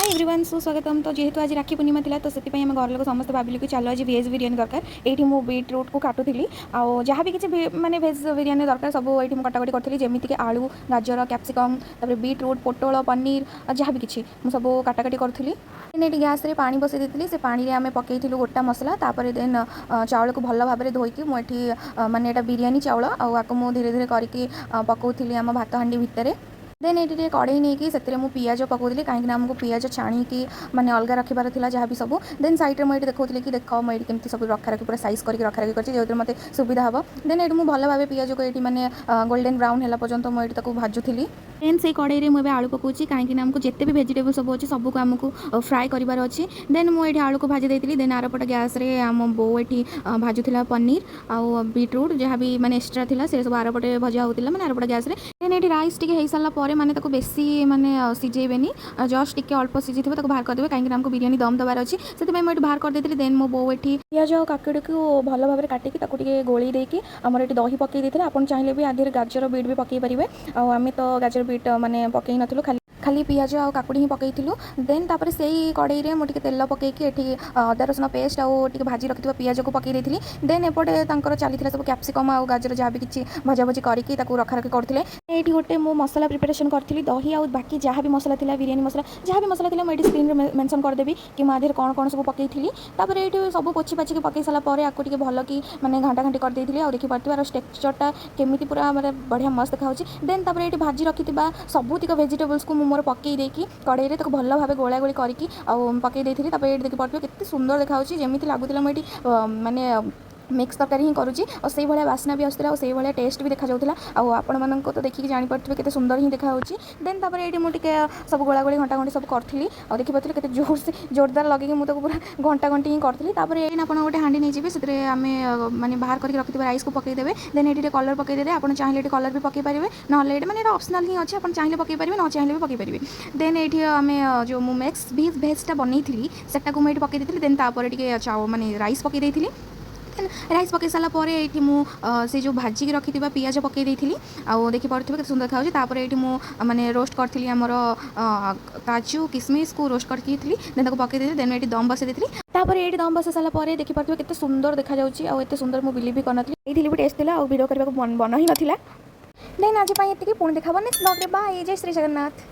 Hi everyone सुस्वागतम। तो जेहेतु आज राखी पूर्णिमा था तो से आम घर लोग समस्त भाविलु कि चलो आज भेज बिरियानी दरकार। ये मुझे बीट रूट को काटुली आउ जहाँ भी किसी माने भेज बिरियानी दरकार सब ये कटाकटी करी जमीक कि आलू गाजर कैप्सिकम तापर बीट रूट पोटल पनीर जहाँ भी किसी मुझे सब काटाकटी करी ये गैस रे पानी बसई देती से पानी रे आमे पकईलु गोटा मसला तापर देन चाउल को भल भाव में धोईकी मुझे माने बिरियानी चाउल आको मुझे धीरे धीरे करके पकाउली आम भात हांडी भितर। देन ये कड़े नहीं कि पियाज पकाउली कहीं आमको पियाज छाणी माने अलग रखिबार था जहाँ भी सब। देन सैड्रे मुझे देखा कि देख मुझे केमती सब रखा रखी पूरा साइज करके रखा रखी कर मत सुविधा हम। देन ये मुझे भल भाव पियाज को ये माने गोल्डन ब्राउन है पर्यंत मुझे भाजुली। देन से कड़े मुझे आलू पकाऊँगी कहीं आमको जिते भी भेजिटेबल सब अच्छे सबको आमको फ्राए करार अच्छे। देन मुझे आलू को भाजी देती। देन आरपट गैस आम बो ये भाजुला पनीर आउ बीट्रूट जहाँ भी माने एक्सट्रा था से सब आरपटे भजा होता मैंने आरपट गैस। देन ये राइस टी सारा माने बेसी माने सिझेबेनी जस्ट टिके अल्प सिझी थोड़ा बाहर करदे कहीं आमको बिरियानी दम दबार अच्छी से मुझे बाहर कर देती। देन मो बो ये पियाज और काकुड़ी को भल भाव में काटिकी गोली देकी आमर ये दही पकई देते। आप चाहिए भी आधे गाजर बीट भी पकई पारे आम तो गाजर बीट माने पकई नु खाली पियाज और काकुड़ी ही पकईलु। देन तापर से कड़े में मुझे तेल पकईकी ये अदा रसुण पेस्ट आउ भाजी रखी पियाज को पकई देती। देन एपटे चली सब कैप्सिकम आउ गाजर जहाँ भी किसी भजा भजी करके रखा रखी करते। ये गोटे मो मसला प्रिपेरेसन करी दही आउ बाकी जहाँ भी मसला था बिरियानी मसला जहाँ भी मसला था मुझे स्क्रीन में मेंशन करदेवी कि मुझे कौन कौन सब पकई ये सब पोछि पाचिक पकई सारापर आपको टे भल कि मैंने घाटा घाटी कर देती और देखिए टेक्सचरटा केमी पूरा मतलब बढ़िया मस्त देखा। देन तापर ये भाजी रखी सबूतिक भेजिटेबल्स को मोर पकई देकी कड़े भल भाव गोला गोली करके पकई देती। ये देखिए केते सुंदर देखा जमी लगुला मुझे माने मिक्स तरकारी ही करुँची और से भाया बास्ना भी आसला और से भाया टेस्ट भी देखा जाऊला आपण मानक तो देखिए जानीपे केते सुंदर ही देखा। देन तापर ये मुझे सब गोला गोली घंटा घंटी सब करी और देखिए केते जोर से जोरदार लगे मुझे पूरा घंटा घंटी ही करी। तापर ये आप गोटे हाँडी नहीं जी से आम माने बाहर करके रखि राइस को पकईदेवे। देन ये कलर पकईदे आप चाहिए कलर भी पकई पारे ना मैंने ऑप्शनल ही अच्छे आप चाहिए पकई पारे न चाहिए भी पकई पारे। देन ये आम जो मिक्स भेजटा बनई सेटा को मुझे पकई देती। देन तापर ये माने राइस पकई देती। राइस पकई सारापर ये मुझे जो भाजिक रखी पियाज पकई देती आउ देखिए पारे सुंदर देखा। ये माने रोस्ट करी आमर काजू किसमिश को रोस्ट करती देन पकई देती। देन ये दम बसई देती। तापर ये दम बसई सारापर देखिए पारे केते सुंदर देखा जाए सुंदर मुझे बिलीव भी करनी ये भी टेस्ट था वीडियो करने को मन ही नाला। देन आज पुणी देखा नेक्स्ट ब्लॉग रे बाय जय श्री जगन्नाथ।